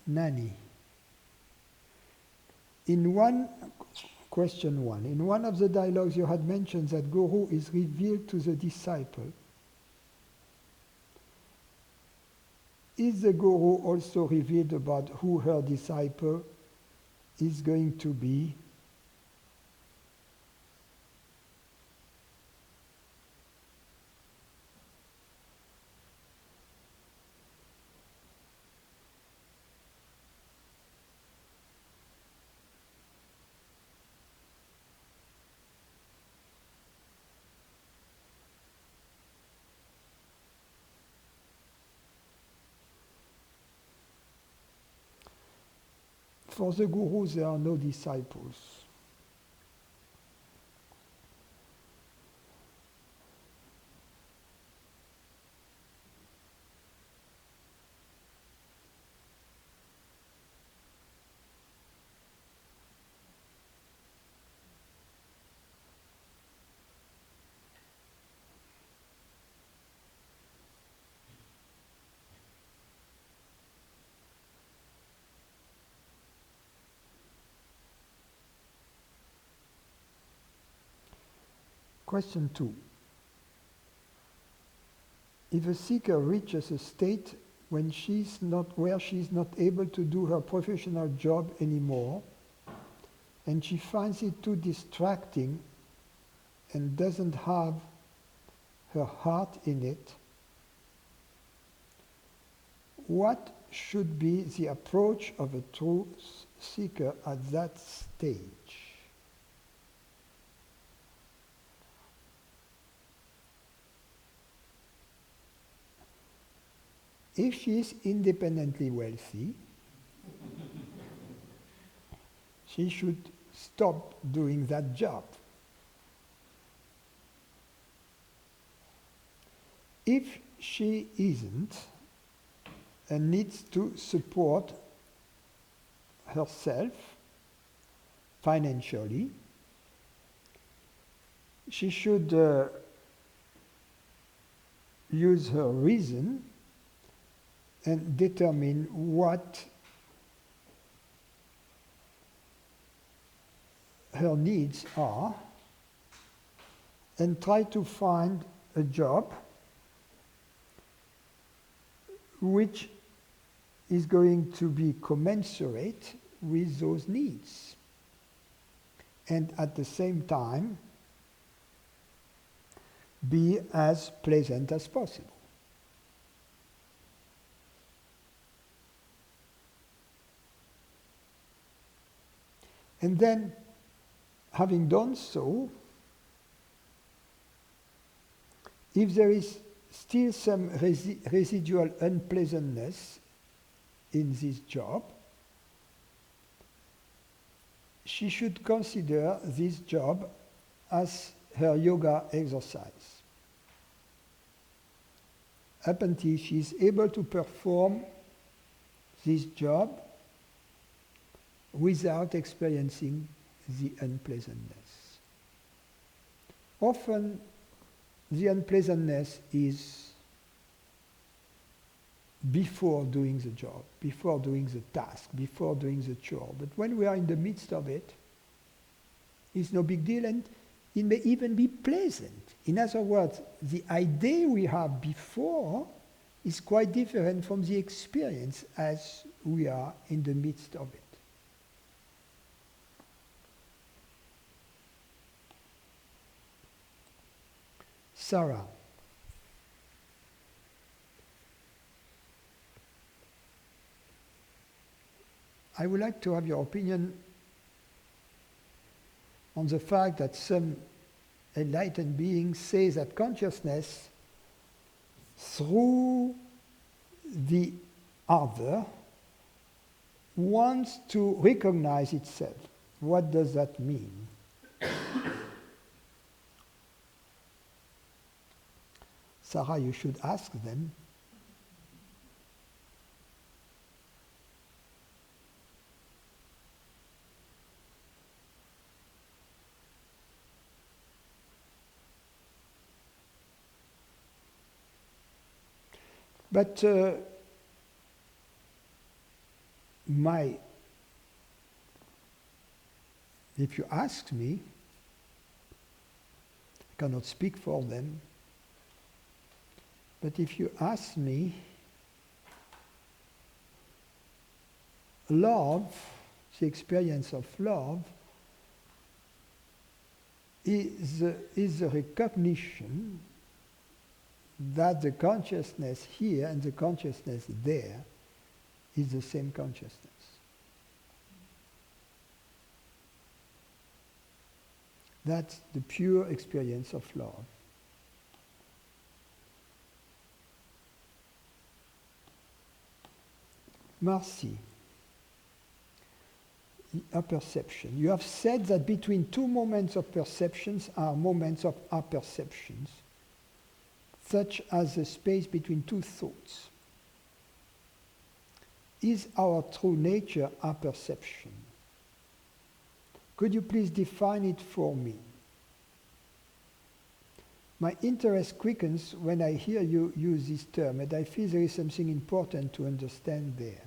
Nani. Question 1. In one of the dialogues you had mentioned that Guru is revealed to the disciple. Is the Guru also revealed about who her disciple is going to be? For the Guru, there are no disciples. Question 2. If a seeker reaches a state where she's not able to do her professional job anymore, and she finds it too distracting and doesn't have her heart in it, what should be the approach of a true seeker at that stage? If she is independently wealthy, she should stop doing that job. If she isn't and needs to support herself financially, she should use her reason and determine what her needs are, and try to find a job which is going to be commensurate with those needs, and at the same time be as pleasant as possible. And then, having done so, if there is still some residual unpleasantness in this job, she should consider this job as her yoga exercise. Up until she is able to perform this job without experiencing the unpleasantness. Often the unpleasantness is before doing the job, before doing the task, before doing the chore. But when we are in the midst of it, it's no big deal, and it may even be pleasant. In other words, the idea we have before is quite different from the experience as we are in the midst of it. Sarah. I would like to have your opinion on the fact that some enlightened beings say that consciousness, through the other, wants to recognize itself. What does that mean? Sarah, you should ask them. But if you ask me, I cannot speak for them, but if you ask me, love, the experience of love, is the recognition that the consciousness here and the consciousness there is the same consciousness. That's the pure experience of love. Marcy, apperception. You have said that between two moments of perceptions are moments of apperceptions, such as the space between two thoughts. Is our true nature apperception? Could you please define it for me? My interest quickens when I hear you use this term, and I feel there is something important to understand there.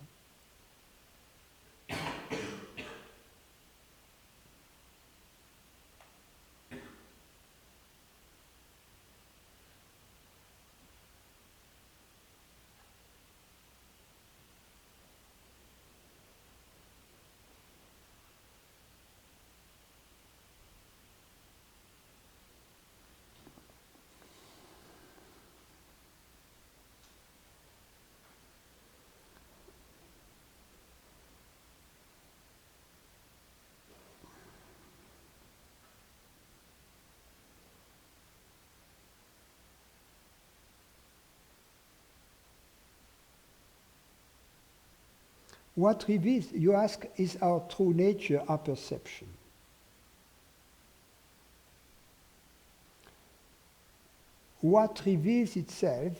What reveals, you ask, is our true nature our perception? What reveals itself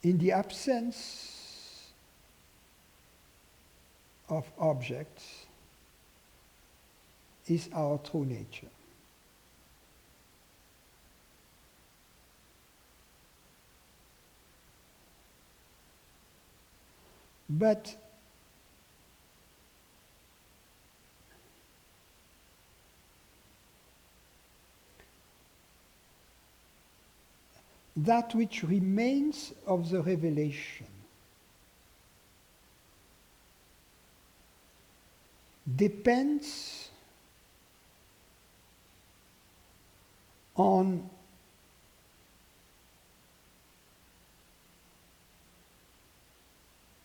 in the absence of objects is our true nature. But that which remains of the revelation depends on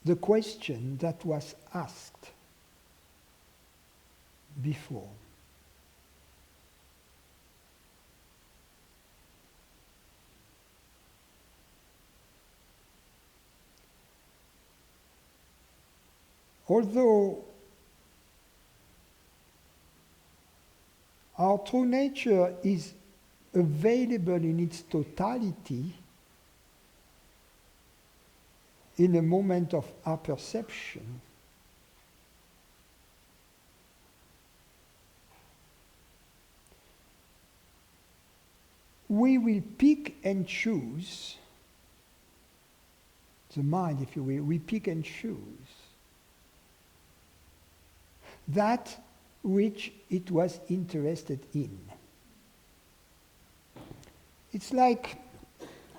the question that was asked before. Although our true nature is available in its totality in a moment of apperception, we will pick and choose, the mind, if you will, we pick and choose that which it was interested in. It's like,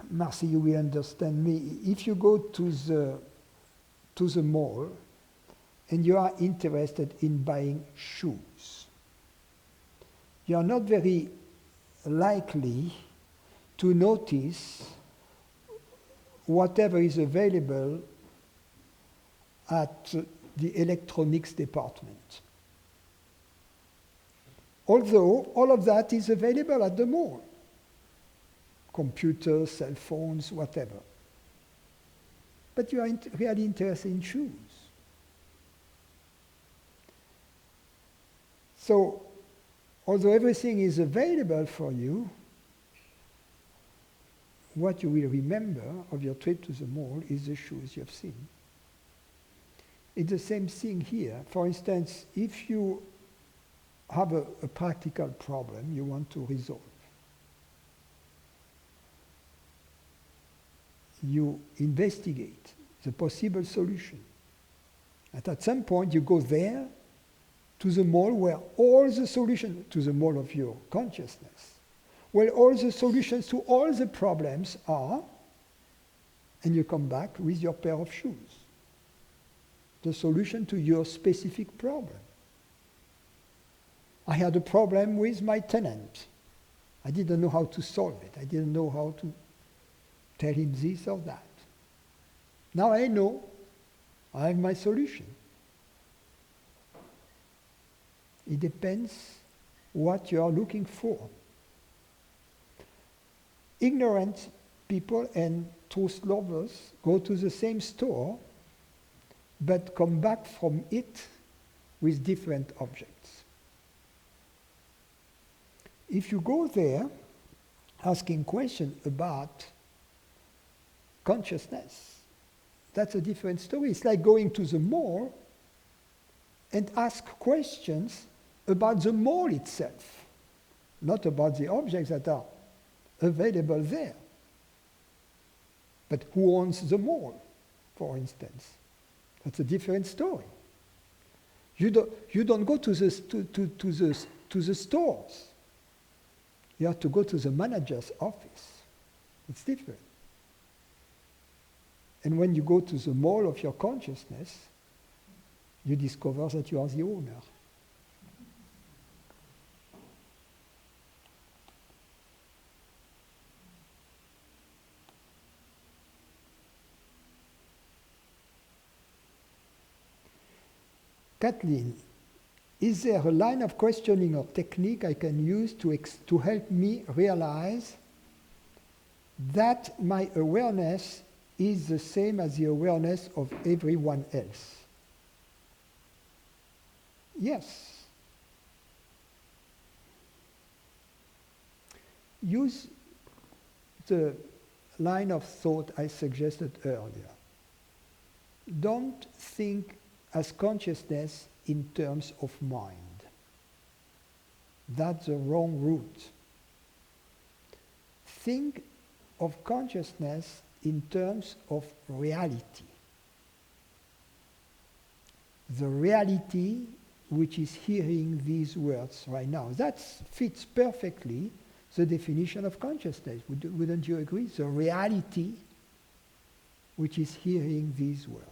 Marcy, you will understand me. If you go to the mall and you are interested in buying shoes, you are not very likely to notice whatever is available at the electronics department. Although all of that is available at the mall. Computers, cell phones, whatever. But you are really interested in shoes. So, although everything is available for you, what you will remember of your trip to the mall is the shoes you have seen. It's the same thing here. For instance, if you have a practical problem you want to resolve, you investigate the possible solution. And at some point you go there to the mall where all the solutions, to the mall of your consciousness, where all the solutions to all the problems are, and you come back with your pair of shoes. The solution to your specific problem. I had a problem with my tenant. I didn't know how to solve it. I didn't know how to tell him this or that. Now I know. I have my solution. It depends what you are looking for. Ignorant people and truth lovers go to the same store, but come back from it with different objects. If you go there asking questions about consciousness, that's a different story. It's like going to the mall and ask questions about the mall itself, not about the objects that are available there. But who owns the mall, for instance? That's a different story. You don't go to the stores. You have to go to the manager's office. It's different. And when you go to the mall of your consciousness, you discover that you are the owner. Kathleen, is there a line of questioning or technique I can use to help me realize that my awareness is the same as the awareness of everyone else? Yes. Use the line of thought I suggested earlier. Don't think as consciousness in terms of mind. That's the wrong route. Think of consciousness in terms of reality. The reality which is hearing these words right now. That fits perfectly the definition of consciousness. Wouldn't you agree? The reality which is hearing these words.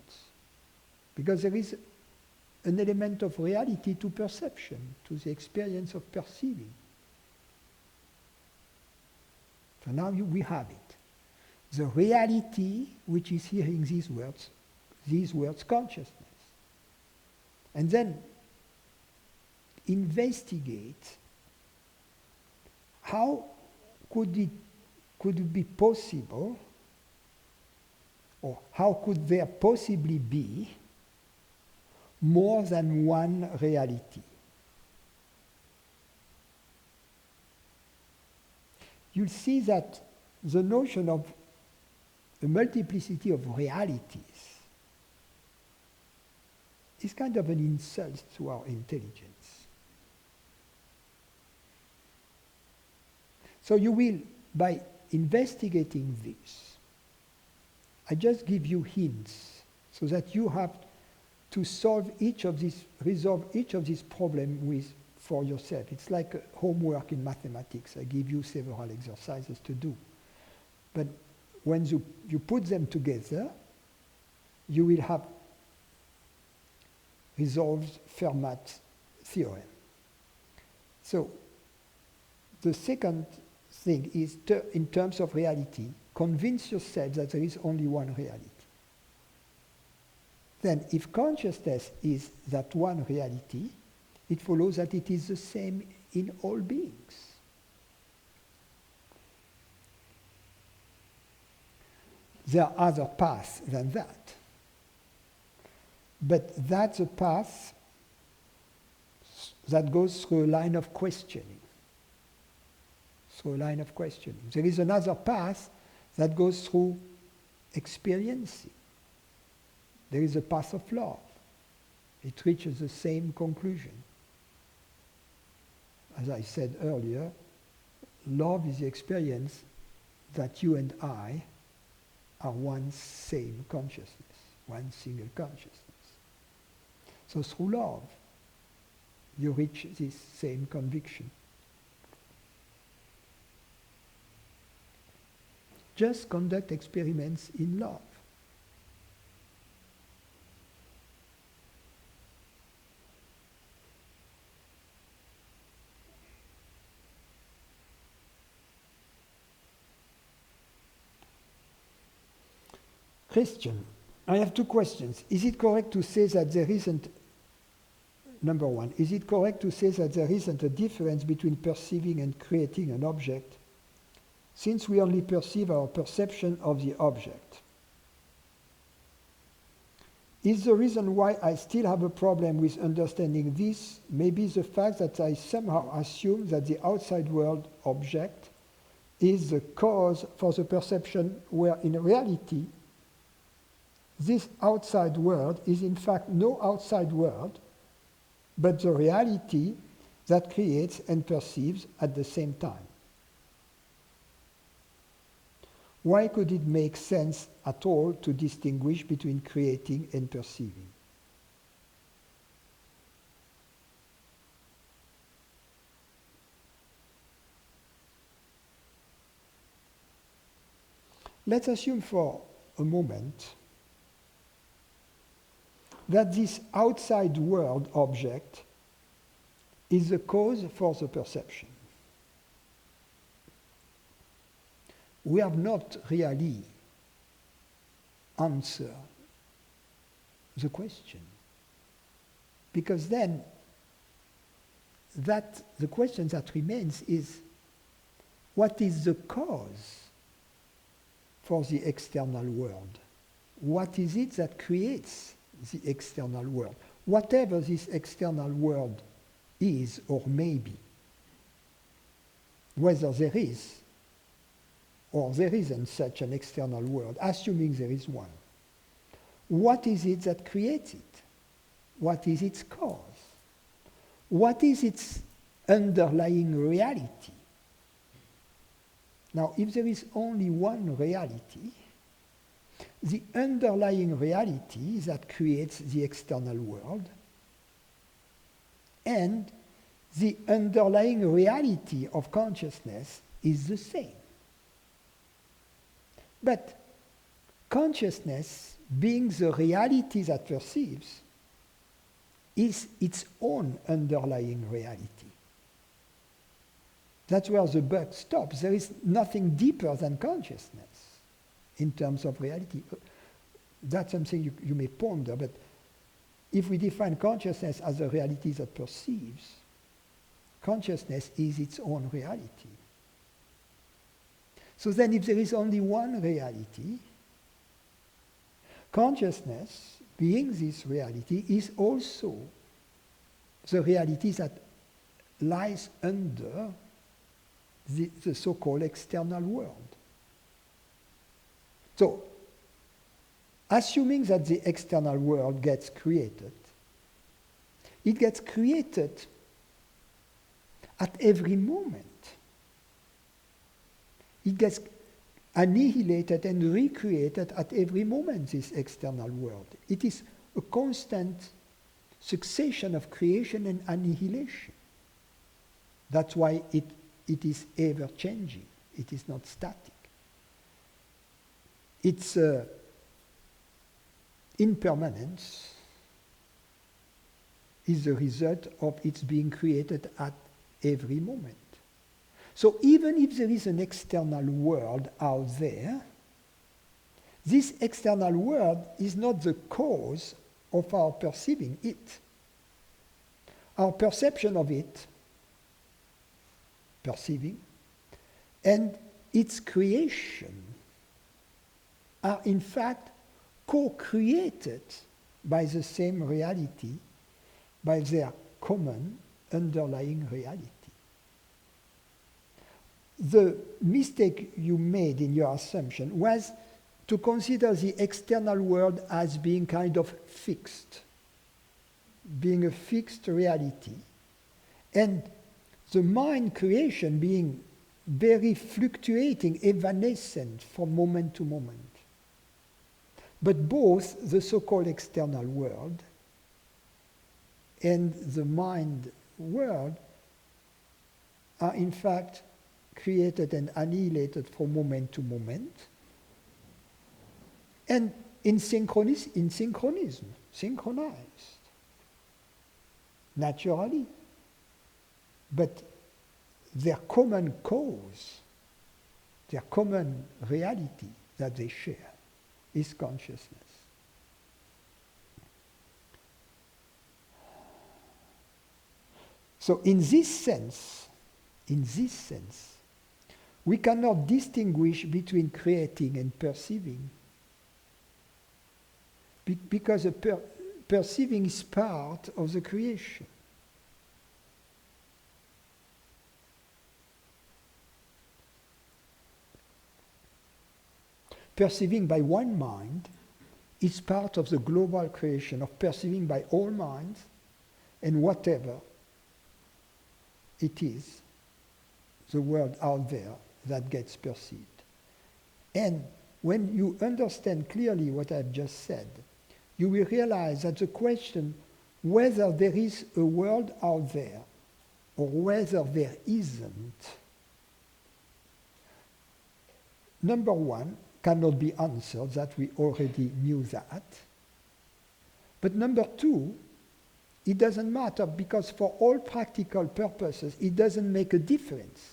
Because there is an element of reality to perception, to the experience of perceiving. So now we have it. The reality which is hearing these words consciousness. And then investigate how could it be possible, or how could there possibly be more than one reality. You'll see that the notion of a multiplicity of realities is kind of an insult to our intelligence. So you will, by investigating this, I just give you hints so that you have to resolve each of these problems for yourself. It's like homework in mathematics. I give you several exercises to do. But when you put them together, you will have resolved Fermat's theorem. So the second thing is, in terms of reality, convince yourself that there is only one reality. Then, if consciousness is that one reality, it follows that it is the same in all beings. There are other paths than that. But that's a path that goes through a line of questioning. There is another path that goes through experiencing. There is a path of love. It reaches the same conclusion. As I said earlier, love is the experience that you and I are one same consciousness, one single consciousness. So through love, you reach this same conviction. Just conduct experiments in love. Christian, I have two questions. Is it correct to say that there isn't, number one, is it correct to say that there isn't a difference between perceiving and creating an object, since we only perceive our perception of the object? Is the reason why I still have a problem with understanding this maybe the fact that I somehow assume that the outside world object is the cause for the perception, where in reality this outside world is in fact no outside world, but the reality that creates and perceives at the same time? Why could it make sense at all to distinguish between creating and perceiving? Let's assume for a moment that this outside world object is the cause for the perception. We have not really answered the question, because then the question that remains is, what is the cause for the external world? What is it that creates the external world? Whatever this external world is or may be, whether there is or there isn't such an external world, assuming there is one. What is it that creates it? What is its cause? What is its underlying reality? Now, if there is only one reality, the underlying reality that creates the external world and the underlying reality of consciousness is the same. But consciousness, being the reality that perceives, is its own underlying reality. That's where the buck stops. There is nothing deeper than consciousness in terms of reality. That's something you may ponder, but if we define consciousness as a reality that perceives, consciousness is its own reality. So then if there is only one reality, consciousness, being this reality, is also the reality that lies under the so-called external world. So, assuming that the external world gets created, it gets created at every moment. It gets annihilated and recreated at every moment, this external world. It is a constant succession of creation and annihilation. That's why it is ever changing. It is not static. Its impermanence is the result of its being created at every moment. So even if there is an external world out there, this external world is not the cause of our perceiving it. Our perception of it, perceiving, and its creation are in fact co-created by the same reality, by their common underlying reality. The mistake you made in your assumption was to consider the external world as being kind of fixed, being a fixed reality, and the mind creation being very fluctuating, evanescent from moment to moment. But both the so-called external world and the mind world are in fact created and annihilated from moment to moment, and in synchronism, synchronized, naturally. But their common cause, their common reality that they share is consciousness. So in this sense, we cannot distinguish between creating and perceiving, because perceiving is part of the creation. Perceiving by one mind is part of the global creation of perceiving by all minds, and whatever it is, the world out there that gets perceived. And when you understand clearly what I've just said, you will realize that the question whether there is a world out there or whether there isn't, number one, cannot be answered, that we already knew that. But number two, it doesn't matter, because for all practical purposes, it doesn't make a difference.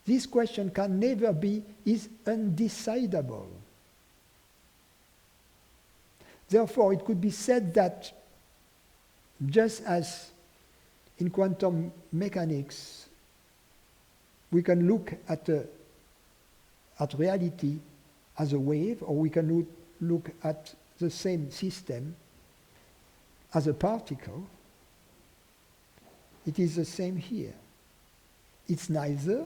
This question can never be, is undecidable. Therefore, it could be said that just as in quantum mechanics, we can look at reality as a wave, or we can look at the same system as a particle, it is the same here. It's neither,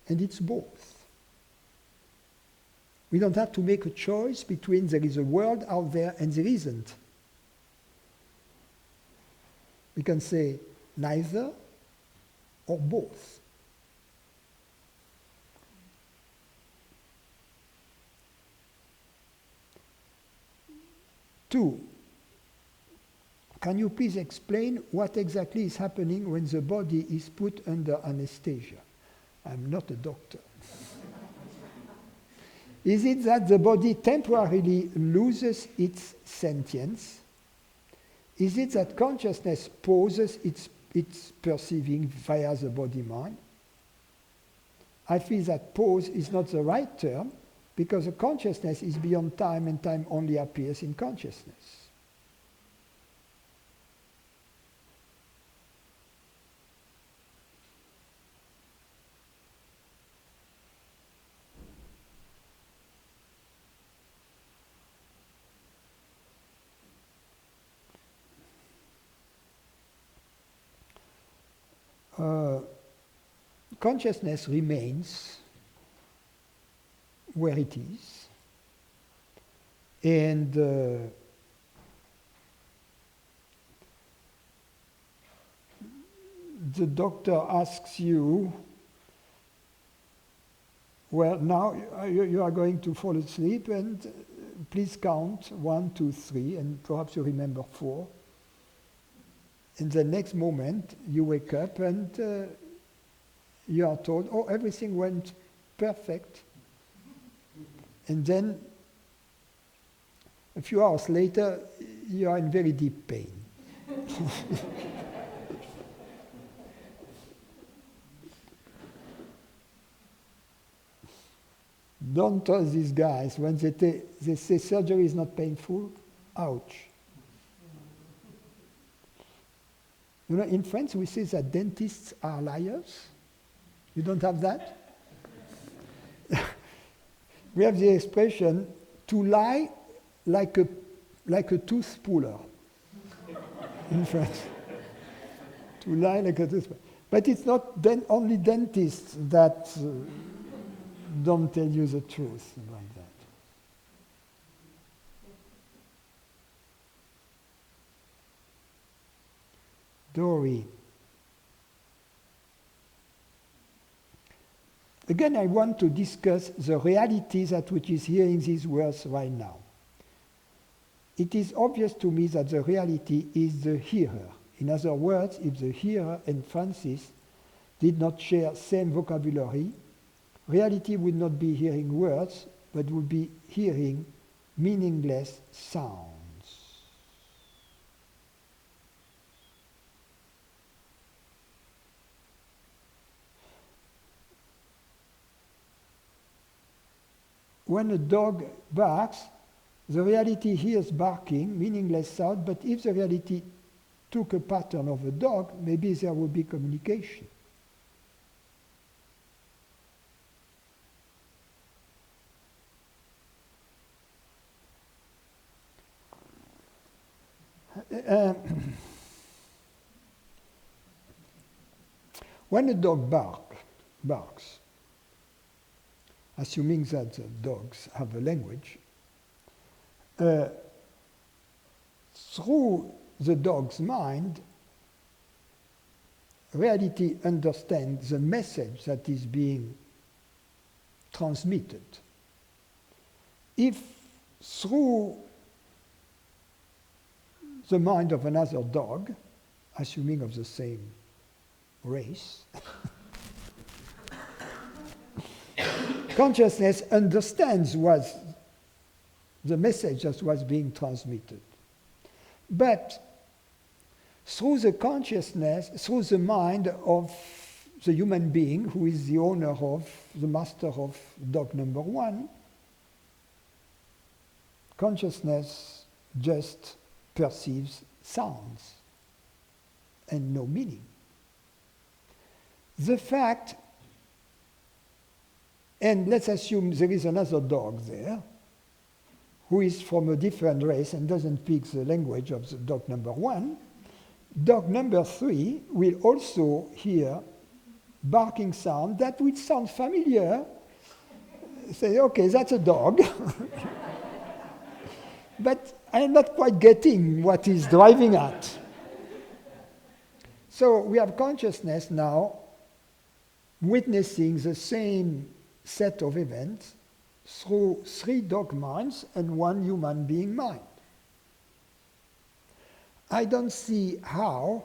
and it's both. We don't have to make a choice between there is a world out there and there isn't. We can say neither or both. Two, can you please explain what exactly is happening when the body is put under anesthesia? I'm not a doctor. Is it that the body temporarily loses its sentience? Is it that consciousness pauses its perceiving via the body-mind? I feel that pause is not the right term, because the consciousness is beyond time, and time only appears in consciousness. Consciousness remains where it is, and the doctor asks you, well, now you are going to fall asleep, and please count 1, 2, 3, and perhaps you remember 4. In the next moment, you wake up and you are told, oh, everything went perfect. And then, a few hours later, you are in very deep pain. Don't trust these guys. When they say surgery is not painful, ouch. You know, in France we say that dentists are liars. You don't have that? We have the expression, to lie like a tooth puller in France. To lie like a tooth puller. But it's not only dentists that don't tell you the truth like that. Dory. Again, I want to discuss the reality that which is hearing these words right now. It is obvious to me that the reality is the hearer. In other words, if the hearer and Francis did not share same vocabulary, reality would not be hearing words, but would be hearing meaningless sounds. When a dog barks, the reality hears barking, meaningless sound, but if the reality took a pattern of a dog, maybe there would be communication. When a dog barks, assuming that the dogs have a language, through the dog's mind, reality understands the message that is being transmitted. If through the mind of another dog, assuming of the same race, consciousness understands what the message that was being transmitted. But through the consciousness, through the mind of the human being who is the owner of, the master of dog number one, consciousness just perceives sounds and no meaning. The fact, and let's assume there is another dog there who is from a different race and doesn't speak the language of the dog number one, dog number three will also hear barking sound that would sound familiar. Say, okay, that's a dog. But I'm not quite getting what he's driving at. So we have consciousness now witnessing the same set of events through three dog minds and one human being mind. I don't see how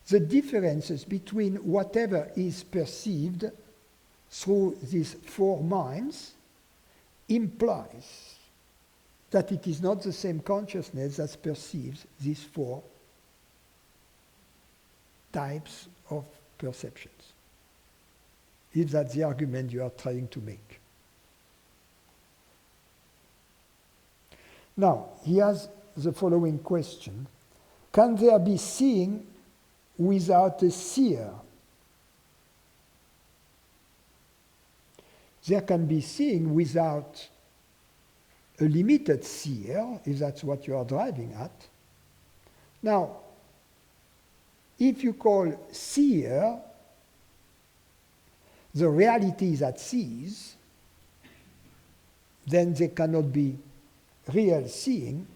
the differences between whatever is perceived through these four minds implies that it is not the same consciousness that perceives these four types of perceptions. If that's the argument you are trying to make. Now, he has the following question. Can there be seeing without a seer? There can be seeing without a limited seer, if that's what you are driving at. Now, if you call seer the reality that sees, then there cannot be real seeing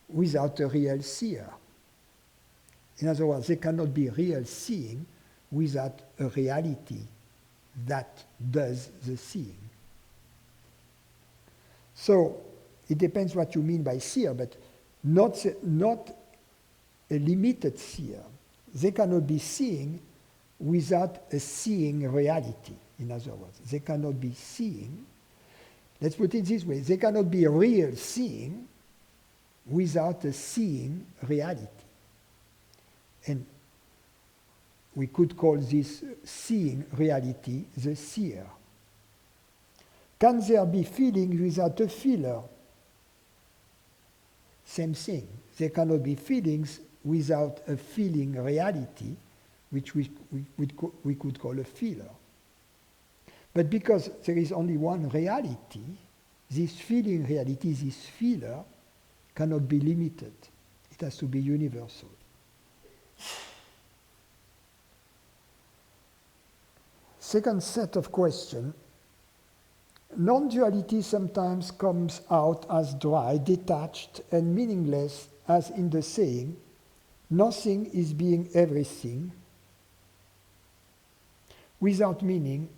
without a real seer. In other words, there cannot be real seeing without a reality that does the seeing. So it depends what you mean by seer, but not a limited seer. They cannot be seeing without a seeing reality. In other words, they cannot be seeing. Let's put it this way. They cannot be real seeing without a seeing reality. And we could call this seeing reality the seer. Can there be feeling without a feeler? Same thing. There cannot be feelings without a feeling reality, which we could call a feeler. But because there is only one reality, this feeling reality, this feeler, cannot be limited. It has to be universal. Second set of questions. Non-duality sometimes comes out as dry, detached, and meaningless, as in the saying, nothing is being everything, without meaning,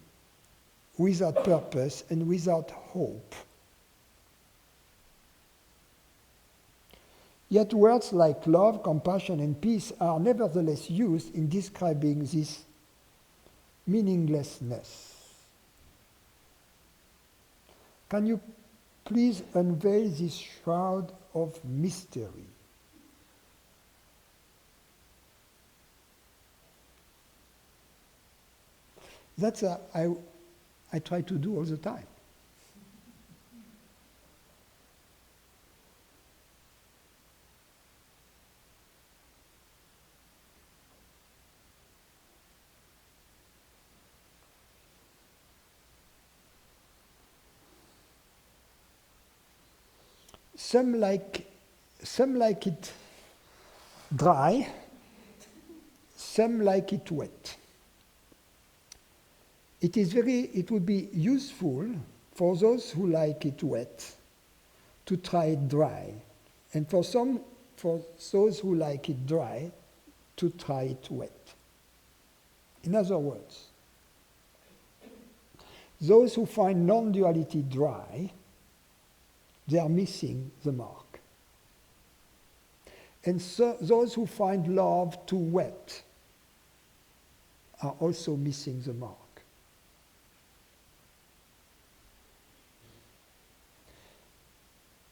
without purpose, and without hope. Yet words like love, compassion, and peace are nevertheless used in describing this meaninglessness. Can you please unveil this shroud of mystery? That's I try to do all the time. Some like it dry, some like it wet. It would be useful for those who like it wet to try it dry, and for those who like it dry to try it wet. In other words, those who find non-duality dry, they are missing the mark. And so those who find love too wet are also missing the mark.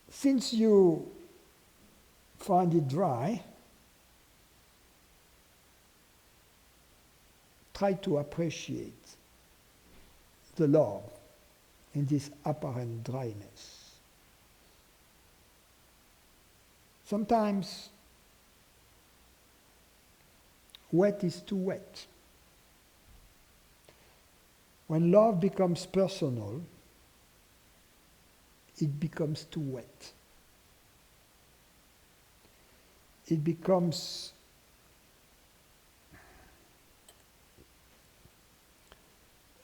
Since you find it dry, try to appreciate the love in this apparent dryness. Sometimes wet is too wet. When love becomes personal, it becomes too wet. It becomes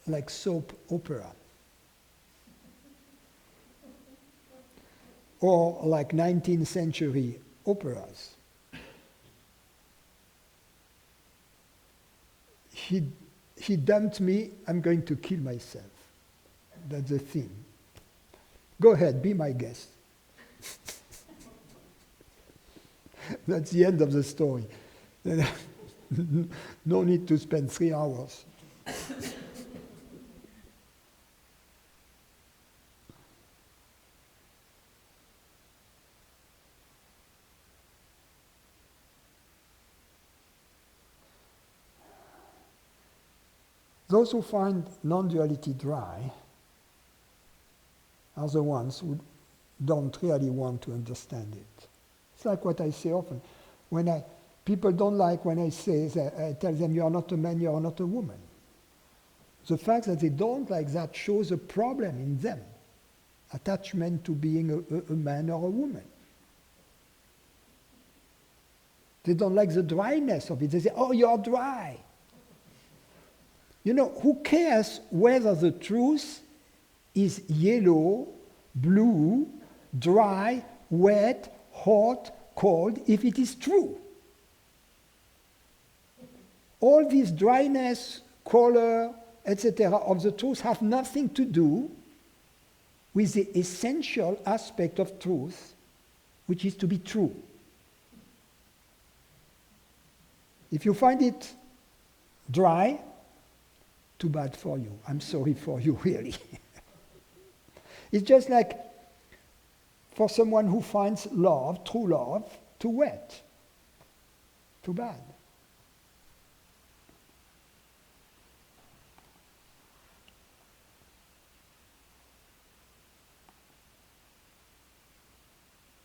like soap opera, or like 19th century operas. He dumped me, I'm going to kill myself. That's the theme. Go ahead, be my guest. That's the end of the story. No need to spend 3 hours. Those who find non-duality dry are the ones who don't really want to understand it. It's like what I say often. People don't like when I say that, I tell them you are not a man, you are not a woman. The fact that they don't like that shows a problem in them. Attachment to being a man or a woman. They don't like the dryness of it. They say, oh, you're dry. You know, who cares whether the truth is yellow, blue, dry, wet, hot, cold, if it is true? All this dryness, color, etc. of the truth have nothing to do with the essential aspect of truth, which is to be true. If you find it dry, too bad for you. I'm sorry for you, really. It's just like for someone who finds love, true love, too wet. Too bad.